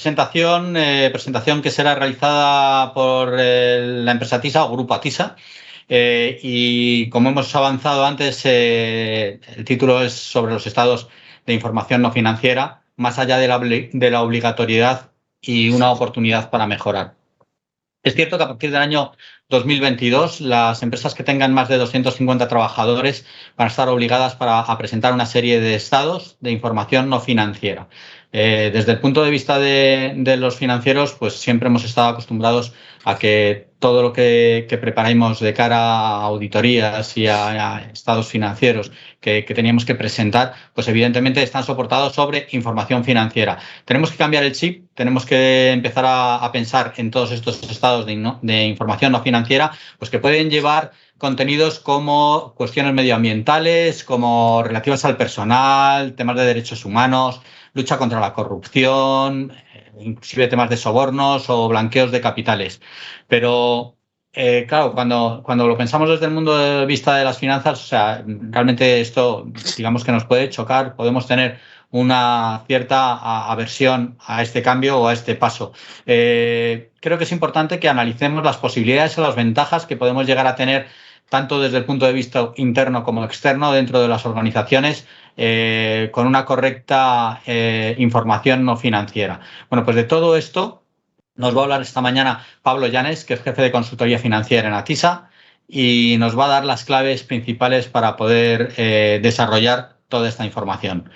presentación que será realizada por la empresa TISA o Grupo ATISA. Y como hemos avanzado antes, el título es sobre los estados de información no financiera, más allá de la obligatoriedad y una oportunidad para mejorar. Es cierto que a partir del año 2022 las empresas que tengan más de 250 trabajadores van a estar obligadas a presentar una serie de estados de información no financiera. Desde el punto de vista de los financieros, pues siempre hemos estado acostumbrados a que todo lo que preparamos de cara a auditorías y a estados financieros que teníamos que presentar, pues evidentemente están soportados sobre información financiera. Tenemos que cambiar el chip, tenemos que empezar a pensar en todos estos estados de información no financiera, pues que pueden llevar contenidos como cuestiones medioambientales, como relativas al personal, temas de derechos humanos, lucha contra la corrupción, inclusive temas de sobornos o blanqueos de capitales. Pero claro, cuando lo pensamos desde el mundo de vista de las finanzas, o sea, realmente esto, digamos que nos puede chocar, podemos tener una cierta aversión a este cambio o a este paso. Creo que es importante que analicemos las posibilidades o las ventajas que podemos llegar a tener tanto desde el punto de vista interno como externo dentro de las organizaciones con una correcta información no financiera. Bueno, pues de todo esto nos va a hablar esta mañana Pablo Llanes, que es jefe de consultoría financiera en ATISA, y nos va a dar las claves principales para poder desarrollar toda esta información.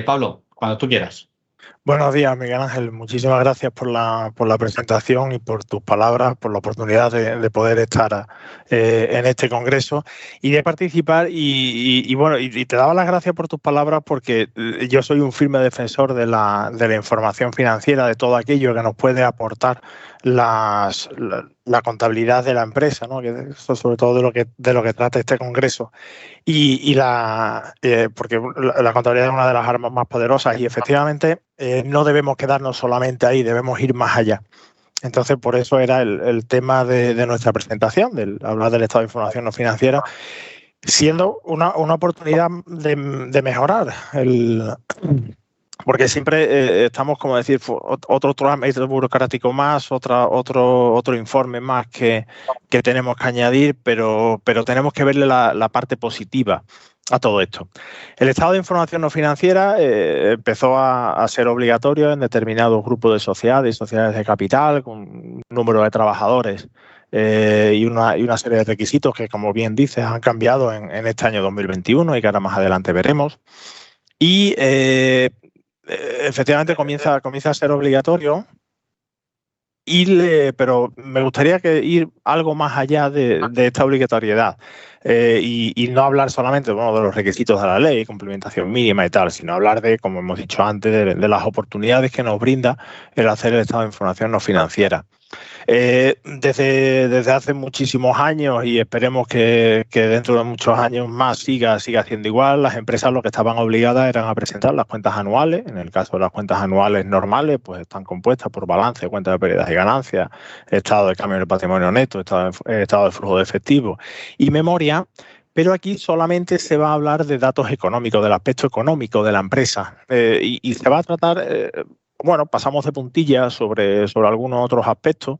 Pablo, cuando tú quieras. Buenos días, Miguel Ángel. Muchísimas gracias por la presentación y por tus palabras, por la oportunidad de poder estar en este congreso y de participar. Y te daba las gracias por tus palabras porque yo soy un firme defensor de la información financiera, de todo aquello que nos puede aportar la contabilidad de la empresa, ¿no? Que eso sobre todo de lo que trata este congreso. Porque la contabilidad es una de las armas más poderosas y efectivamente no debemos quedarnos solamente ahí, debemos ir más allá. Entonces, por eso era el tema de nuestra presentación, hablar del estado de información no financiera, siendo una oportunidad de mejorar porque siempre estamos, como decir, otro trámite burocrático más, otro informe más que tenemos que añadir, pero tenemos que verle la parte positiva a todo esto. El estado de información no financiera empezó a ser obligatorio en determinados grupos de sociedades de capital, con un número de trabajadores y una serie de requisitos que, como bien dices, han cambiado en este año 2021 y que ahora más adelante veremos. Y efectivamente comienza a ser obligatorio, pero me gustaría ir algo más allá de esta obligatoriedad y no hablar solamente de los requisitos de la ley, complementación mínima y tal, sino hablar de, como hemos dicho antes, de las oportunidades que nos brinda el hacer el estado de información no financiera. Desde hace muchísimos años y esperemos que dentro de muchos años más siga siendo igual, las empresas lo que estaban obligadas eran a presentar las cuentas anuales. En el caso de las cuentas anuales normales, pues están compuestas por balance, cuenta de pérdidas y ganancias, estado de cambio del patrimonio neto, estado de flujo de efectivo y memoria. Pero aquí solamente se va a hablar de datos económicos, del aspecto económico de la empresa y se va a tratar... pasamos de puntillas sobre algunos otros aspectos,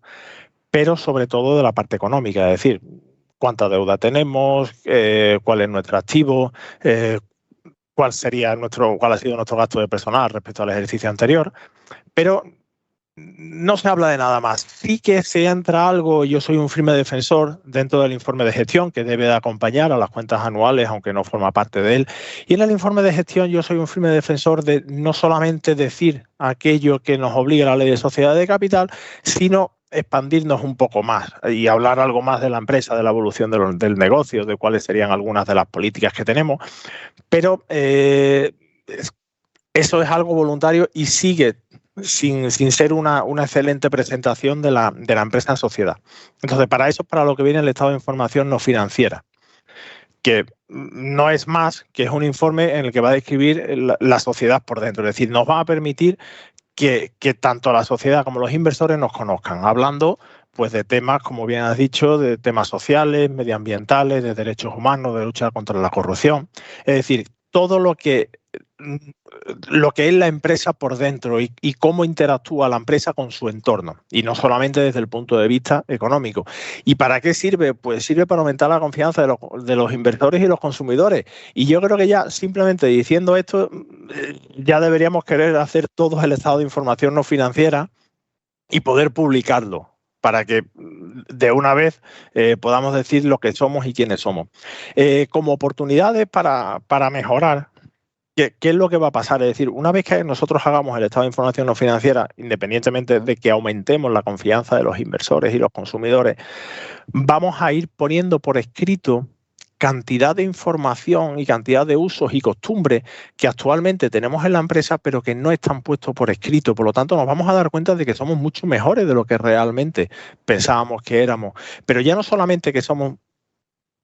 pero sobre todo de la parte económica, es decir, cuánta deuda tenemos, cuál es nuestro activo, cuál ha sido nuestro gasto de personal respecto al ejercicio anterior, pero no se habla de nada más. Sí que se entra algo, yo soy un firme defensor dentro del informe de gestión que debe de acompañar a las cuentas anuales, aunque no forma parte de él. Y en el informe de gestión yo soy un firme defensor de no solamente decir aquello que nos obliga la ley de sociedad de capital, sino expandirnos un poco más y hablar algo más de la empresa, de la evolución del negocio, de cuáles serían algunas de las políticas que tenemos. Pero eso es algo voluntario y sigue sin ser una excelente presentación de la empresa en sociedad. Entonces, para eso es para lo que viene el estado de información no financiera, que no es más que es un informe en el que va a describir la sociedad por dentro. Es decir, nos va a permitir que tanto la sociedad como los inversores nos conozcan, hablando pues de temas, como bien has dicho, de temas sociales, medioambientales, de derechos humanos, de lucha contra la corrupción. Es decir, todo lo que lo que es la empresa por dentro y cómo interactúa la empresa con su entorno, y no solamente desde el punto de vista económico. ¿Y para qué sirve? Pues sirve para aumentar la confianza de los inversores y los consumidores. Y yo creo que ya simplemente diciendo esto, ya deberíamos querer hacer todos el estado de información no financiera y poder publicarlo, para que de una vez podamos decir lo que somos y quiénes somos. Como oportunidades para mejorar, ¿qué es lo que va a pasar? Es decir, una vez que nosotros hagamos el estado de información no financiera, independientemente de que aumentemos la confianza de los inversores y los consumidores, vamos a ir poniendo por escrito cantidad de información y cantidad de usos y costumbres que actualmente tenemos en la empresa, pero que no están puestos por escrito. Por lo tanto, nos vamos a dar cuenta de que somos mucho mejores de lo que realmente pensábamos que éramos. Pero ya no solamente que somos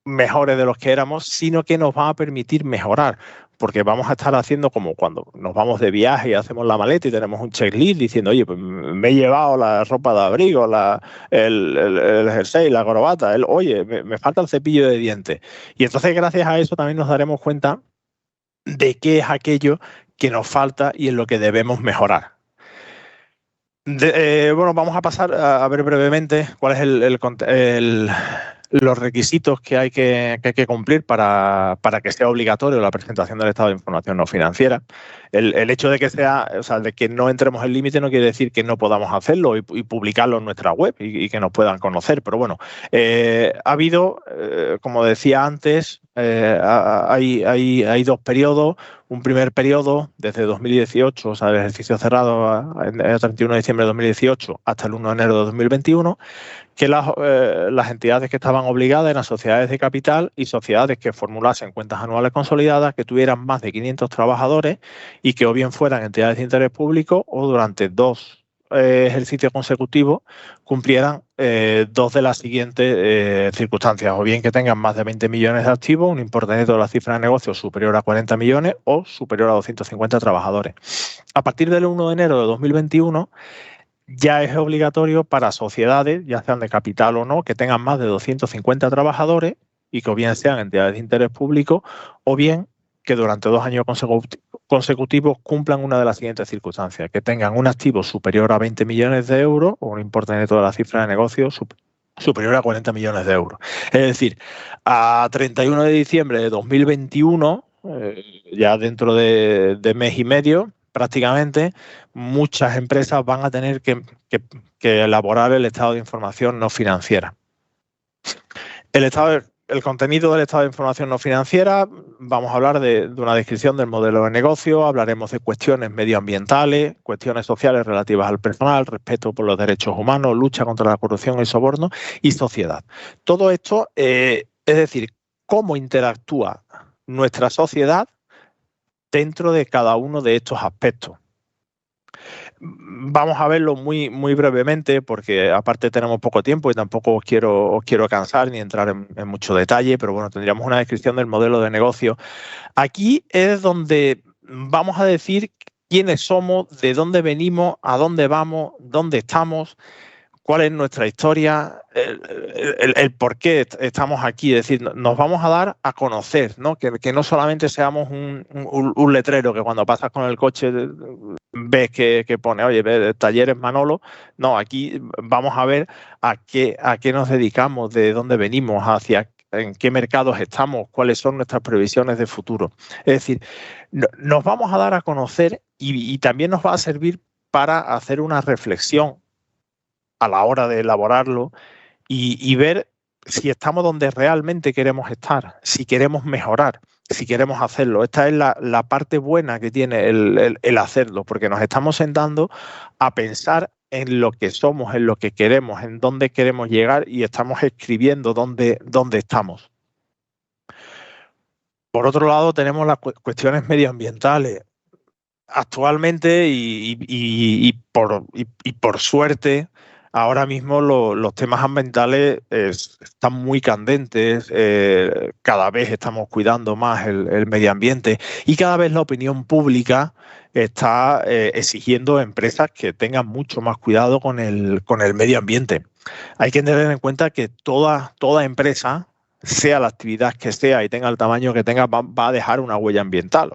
mejores de los que éramos, sino que nos va a permitir mejorar, porque vamos a estar haciendo como cuando nos vamos de viaje y hacemos la maleta y tenemos un checklist diciendo, oye, pues me he llevado la ropa de abrigo, el jersey, la corbata, oye, me falta el cepillo de dientes. Y entonces gracias a eso también nos daremos cuenta de qué es aquello que nos falta y en lo que debemos mejorar. Bueno, vamos a pasar a ver brevemente cuál es los requisitos que hay que cumplir para que sea obligatorio la presentación del estado de información no financiera. El hecho de que de que no entremos en límite no quiere decir que no podamos hacerlo y publicarlo en nuestra web y que nos puedan conocer. Pero bueno, ha habido, como decía antes, hay dos periodos. Un primer periodo desde 2018, o sea, el ejercicio cerrado el 31 de diciembre de 2018 hasta el 1 de enero de 2021, que las entidades que estaban obligadas eran sociedades de capital y sociedades que formulasen cuentas anuales consolidadas, que tuvieran más de 500 trabajadores y que o bien fueran entidades de interés público o durante 2 ejercicios consecutivos cumplieran 2 de las siguientes circunstancias, o bien que tengan más de 20 millones de activos, un importe neto de la cifra de negocio superior a 40 millones o superior a 250 trabajadores. A partir del 1 de enero de 2021 ya es obligatorio para sociedades, ya sean de capital o no, que tengan más de 250 trabajadores y que o bien sean entidades de interés público o bien que durante 2 años consecutivos cumplan una de las siguientes circunstancias: que tengan un activo superior a 20 millones de euros o un importe neto de la cifra de negocio superior a 40 millones de euros. Es decir, a 31 de diciembre de 2021, ya dentro de mes y medio, prácticamente, muchas empresas van a tener que elaborar el estado de información no financiera. El contenido del estado de información no financiera, vamos a hablar de una descripción del modelo de negocio, hablaremos de cuestiones medioambientales, cuestiones sociales relativas al personal, respeto por los derechos humanos, lucha contra la corrupción y soborno y sociedad. Todo esto, es decir, cómo interactúa nuestra sociedad dentro de cada uno de estos aspectos. Vamos a verlo muy, muy brevemente, porque aparte tenemos poco tiempo y tampoco os quiero cansar ni entrar en mucho detalle, pero bueno, tendríamos una descripción del modelo de negocio. Aquí es donde vamos a decir quiénes somos, de dónde venimos, a dónde vamos, dónde estamos, cuál es nuestra historia, el por qué estamos aquí. Es decir, nos vamos a dar a conocer, ¿no? Que no solamente seamos un letrero que cuando pasas con el coche ves que pone, oye, Talleres Manolo. No, aquí vamos a ver a qué nos dedicamos, de dónde venimos, en qué mercados estamos, cuáles son nuestras previsiones de futuro. Es decir, nos vamos a dar a conocer y también nos va a servir para hacer una reflexión a la hora de elaborarlo y ver si estamos donde realmente queremos estar, si queremos mejorar, si queremos hacerlo. Esta es la parte buena que tiene el hacerlo, porque nos estamos sentando a pensar en lo que somos, en lo que queremos, en dónde queremos llegar y estamos escribiendo dónde estamos. Por otro lado, tenemos las cuestiones medioambientales. Actualmente y por suerte, ahora mismo los temas ambientales están muy candentes, cada vez estamos cuidando más el medio ambiente y cada vez la opinión pública está exigiendo a empresas que tengan mucho más cuidado con el medio ambiente. Hay que tener en cuenta que toda empresa, sea la actividad que sea y tenga el tamaño que tenga, va a dejar una huella ambiental.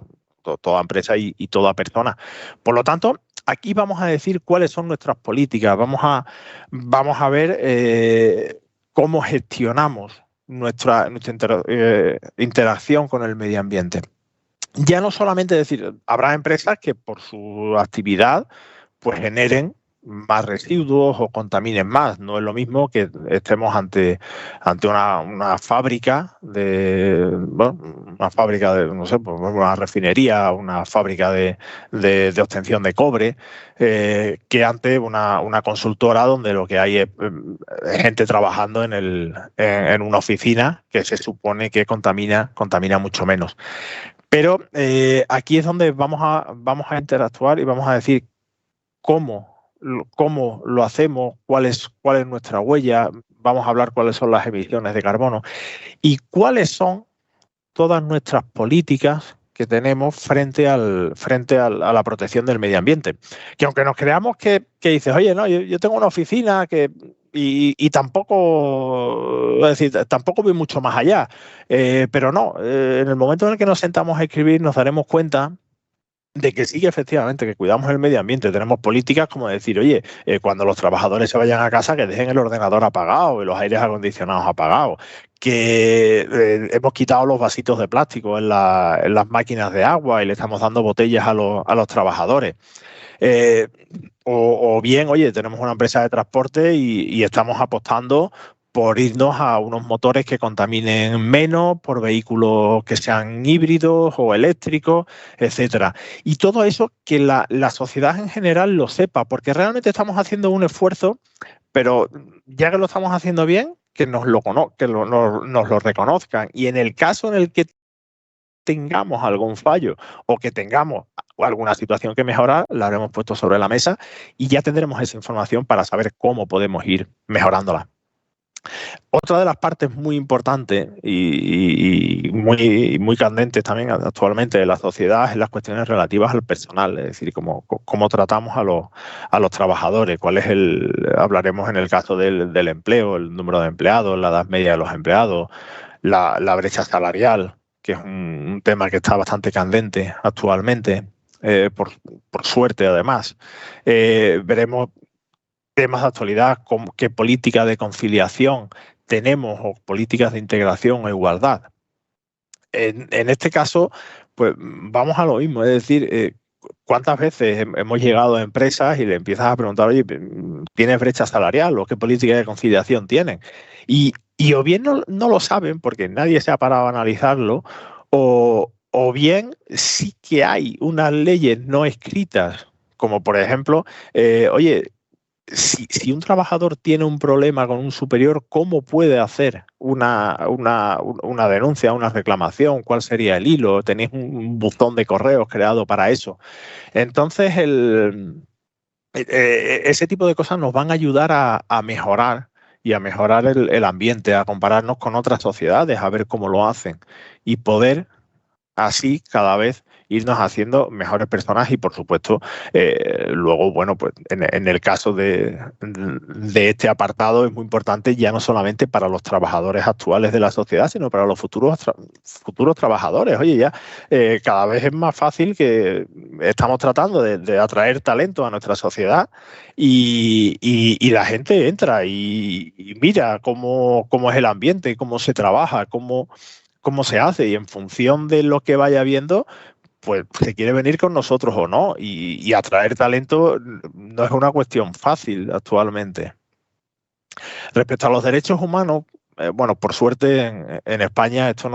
toda empresa y toda persona. Por lo tanto, aquí vamos a decir cuáles son nuestras políticas, vamos a ver cómo gestionamos nuestra interacción con el medio ambiente. Ya no solamente decir, habrá empresas que por su actividad pues generen más residuos o contaminen más. No es lo mismo que estemos ante una fábrica no sé, pues una refinería, una fábrica de obtención de cobre, que ante una consultora donde lo que hay es gente trabajando en una oficina que se supone que contamina mucho menos. Pero aquí es donde vamos a interactuar y vamos a decir cómo lo hacemos, cuál es nuestra huella, vamos a hablar cuáles son las emisiones de carbono y cuáles son todas nuestras políticas que tenemos frente a la protección del medio ambiente. Que aunque nos creamos que dices, oye, no, yo tengo una oficina y tampoco, es decir, tampoco voy mucho más allá. Pero no, en el momento en el que nos sentamos a escribir nos daremos cuenta de que sí, que efectivamente, que cuidamos el medio ambiente. Tenemos políticas como decir, oye, cuando los trabajadores se vayan a casa, que dejen el ordenador apagado y los aires acondicionados apagados. Que hemos quitado los vasitos de plástico en las máquinas de agua y le estamos dando botellas a los trabajadores. O bien, oye, tenemos una empresa de transporte y estamos apostando por irnos a unos motores que contaminen menos, por vehículos que sean híbridos o eléctricos, etcétera. Y todo eso que la sociedad en general lo sepa, porque realmente estamos haciendo un esfuerzo, pero ya que lo estamos haciendo bien, que nos lo reconozcan. Y en el caso en el que tengamos algún fallo o que tengamos alguna situación que mejorar, la habremos puesto sobre la mesa y ya tendremos esa información para saber cómo podemos ir mejorándola. Otra de las partes muy importantes y muy candentes también actualmente de la sociedad es las cuestiones relativas al personal, es decir, cómo tratamos a los trabajadores, hablaremos en el caso del empleo, el número de empleados, la edad media de los empleados, la brecha salarial, que es un tema que está bastante candente actualmente, por suerte además. Veremos temas de actualidad, qué política de conciliación tenemos o políticas de integración o igualdad. En este caso, pues vamos a lo mismo, es decir, ¿cuántas veces hemos llegado a empresas y le empiezas a preguntar, oye, ¿tienes brecha salarial o qué política de conciliación tienen? Y o bien no lo saben porque nadie se ha parado a analizarlo, o bien sí que hay unas leyes no escritas, como por ejemplo, oye, si un trabajador tiene un problema con un superior, ¿cómo puede hacer una denuncia, una reclamación? ¿Cuál sería el hilo? ¿Tenéis un buzón de correos creado para eso? Entonces, ese tipo de cosas nos van a ayudar a mejorar y a mejorar el ambiente, a compararnos con otras sociedades, a ver cómo lo hacen y poder así cada vez irnos haciendo mejores personas y por supuesto luego, bueno, pues en el caso de este apartado es muy importante ya no solamente para los trabajadores actuales de la sociedad, sino para los futuros trabajadores. Oye, ya cada vez es más fácil que estamos tratando de atraer talento a nuestra sociedad y la gente entra y mira cómo es el ambiente, cómo se trabaja, cómo se hace y en función de lo que vaya viendo, pues se quiere venir con nosotros o no. Y atraer talento no es una cuestión fácil actualmente. Respecto a los derechos humanos, bueno, por suerte en España esto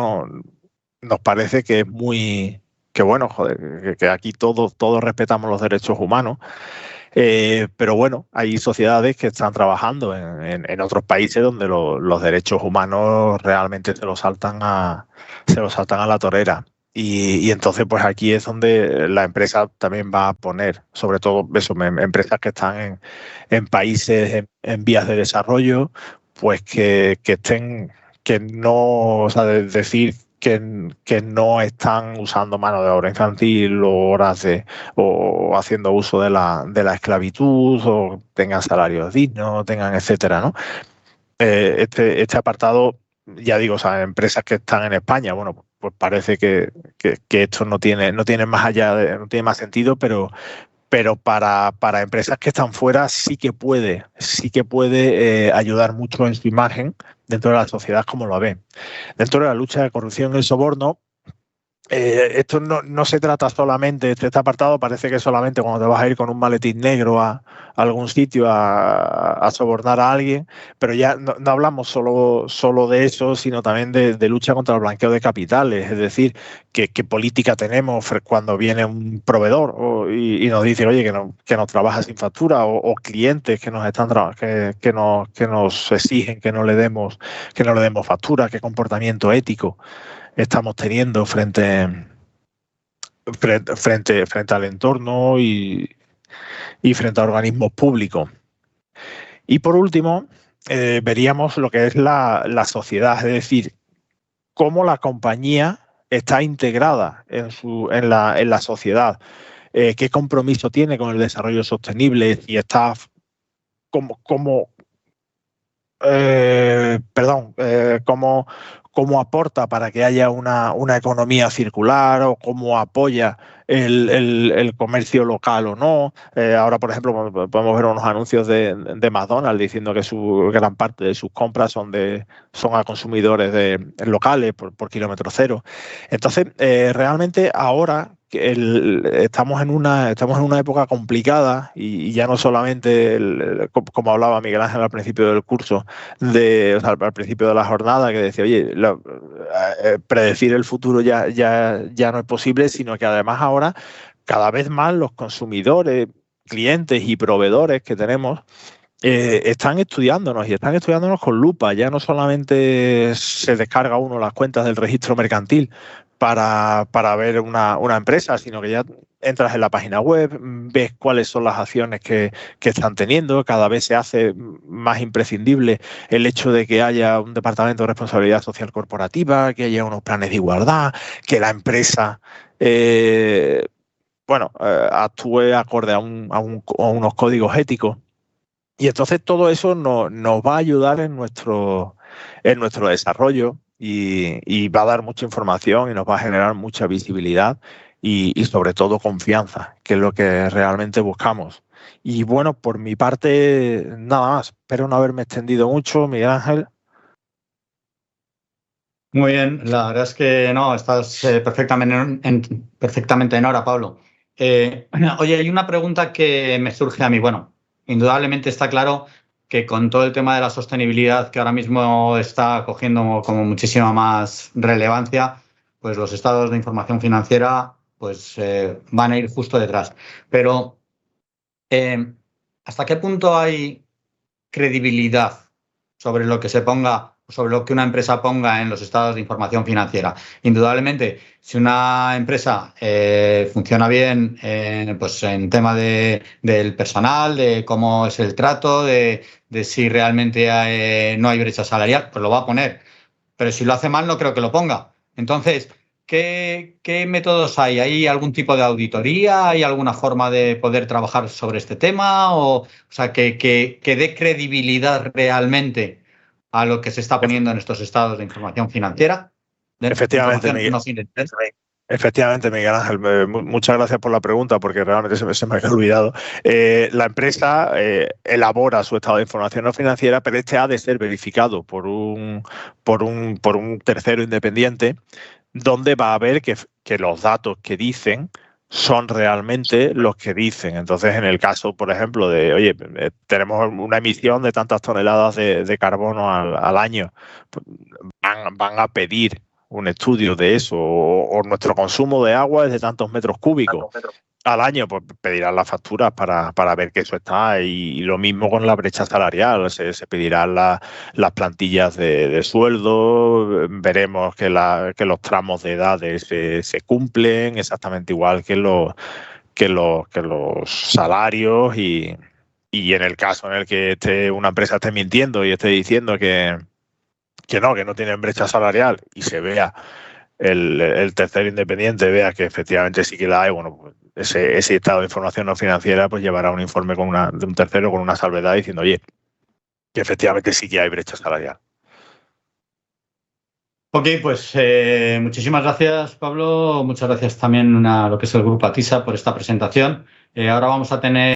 nos parece que es que bueno, joder, que aquí todos respetamos los derechos humanos. Pero bueno, hay sociedades que están trabajando en otros países donde los derechos humanos realmente se los saltan a la torera. Y entonces, pues aquí es donde la empresa también va a poner, sobre todo eso, empresas que están en países en vías de desarrollo, pues que estén, que no, o sea, decir que no están usando mano de obra infantil o haciendo uso de la esclavitud o tengan salarios dignos, tengan etcétera, ¿no? Este apartado, ya digo, o sea, empresas que están en España, bueno, pues parece que esto no tiene más allá, no tiene más sentido, pero para empresas que están fuera sí que puede ayudar mucho en su imagen dentro de la sociedad como lo ven. Dentro de la lucha de corrupción y el soborno, esto no se trata solamente, este apartado parece que solamente cuando te vas a ir con un maletín negro a algún sitio a sobornar a alguien, pero ya no hablamos solo de eso, sino también de lucha contra el blanqueo de capitales, es decir, qué política tenemos cuando viene un proveedor y nos dice, oye, que nos trabaja sin factura, o clientes que nos están que nos exigen que no le demos factura, qué comportamiento ético estamos teniendo frente al entorno y frente a organismos públicos. Y por último, veríamos lo que es la sociedad, es decir, cómo la compañía está integrada en la sociedad, qué compromiso tiene con el desarrollo sostenible y está cómo aporta para que haya una economía circular, o cómo apoya el comercio local o no. Ahora, por ejemplo, podemos ver unos anuncios de McDonald's diciendo que gran parte de sus compras son a consumidores locales por kilómetro cero. Entonces, realmente ahora estamos en una época complicada y ya no solamente, como hablaba Miguel Ángel al principio del curso, al principio de la jornada, que decía, oye, predecir el futuro ya no es posible, sino que además ahora cada vez más los consumidores, clientes y proveedores que tenemos están estudiándonos con lupa. Ya no solamente se descarga uno las cuentas del registro mercantil para ver una empresa, sino que ya entras en la página web, ves cuáles son las acciones que están teniendo. Cada vez se hace más imprescindible el hecho de que haya un departamento de responsabilidad social corporativa, que haya unos planes de igualdad, que la empresa actúe acorde a unos códigos éticos. Y entonces todo eso nos va a ayudar en nuestro desarrollo y va a dar mucha información y nos va a generar mucha visibilidad y sobre todo confianza, que es lo que realmente buscamos. Y bueno, por mi parte, nada más. Espero no haberme extendido mucho, Miguel Ángel. Muy bien, la verdad es que no, estás perfectamente en hora, Pablo. Oye, hay una pregunta que me surge a mí. Bueno, indudablemente está claro que con todo el tema de la sostenibilidad que ahora mismo está cogiendo como muchísima más relevancia, pues los estados de información financiera pues van a ir justo detrás. Pero ¿hasta qué punto hay credibilidad sobre lo que se ponga, sobre lo que una empresa ponga en los estados de información financiera? Indudablemente, si una empresa funciona bien, pues en tema del personal, de cómo es el trato, de si realmente no hay brecha salarial, pues lo va a poner. Pero si lo hace mal, no creo que lo ponga. Entonces, ¿qué métodos hay? ¿Hay algún tipo de auditoría? ¿Hay alguna forma de poder trabajar sobre este tema? O sea, que dé credibilidad realmente a lo que se está poniendo en estos estados de información financiera. Efectivamente, Miguel Ángel, muchas gracias por la pregunta, porque realmente se me había olvidado. La empresa elabora su estado de información no financiera, pero este ha de ser verificado por un tercero independiente, donde va a ver que los datos que dicen son realmente los que dicen. Entonces, en el caso, por ejemplo, de, oye, tenemos una emisión de tantas toneladas de carbono al año, pues van a pedir un estudio de eso, o nuestro consumo de agua es de tantos metros cúbicos al año, pues pedirán las facturas para ver que eso está. Y lo mismo con la brecha salarial, se pedirán las plantillas de sueldo, veremos que los tramos de edades se cumplen exactamente igual que los salarios, y en el caso en el que una empresa esté mintiendo y esté diciendo que no tienen brecha salarial, y se vea el tercero independiente, vea que efectivamente sí que la hay, bueno, pues ese estado de información no financiera pues llevará un informe de un tercero con una salvedad diciendo, oye, que efectivamente sí que hay brecha salarial. Ok, pues muchísimas gracias, Pablo. Muchas gracias también a lo que es el Grupo ATISA por esta presentación. Ahora vamos a tener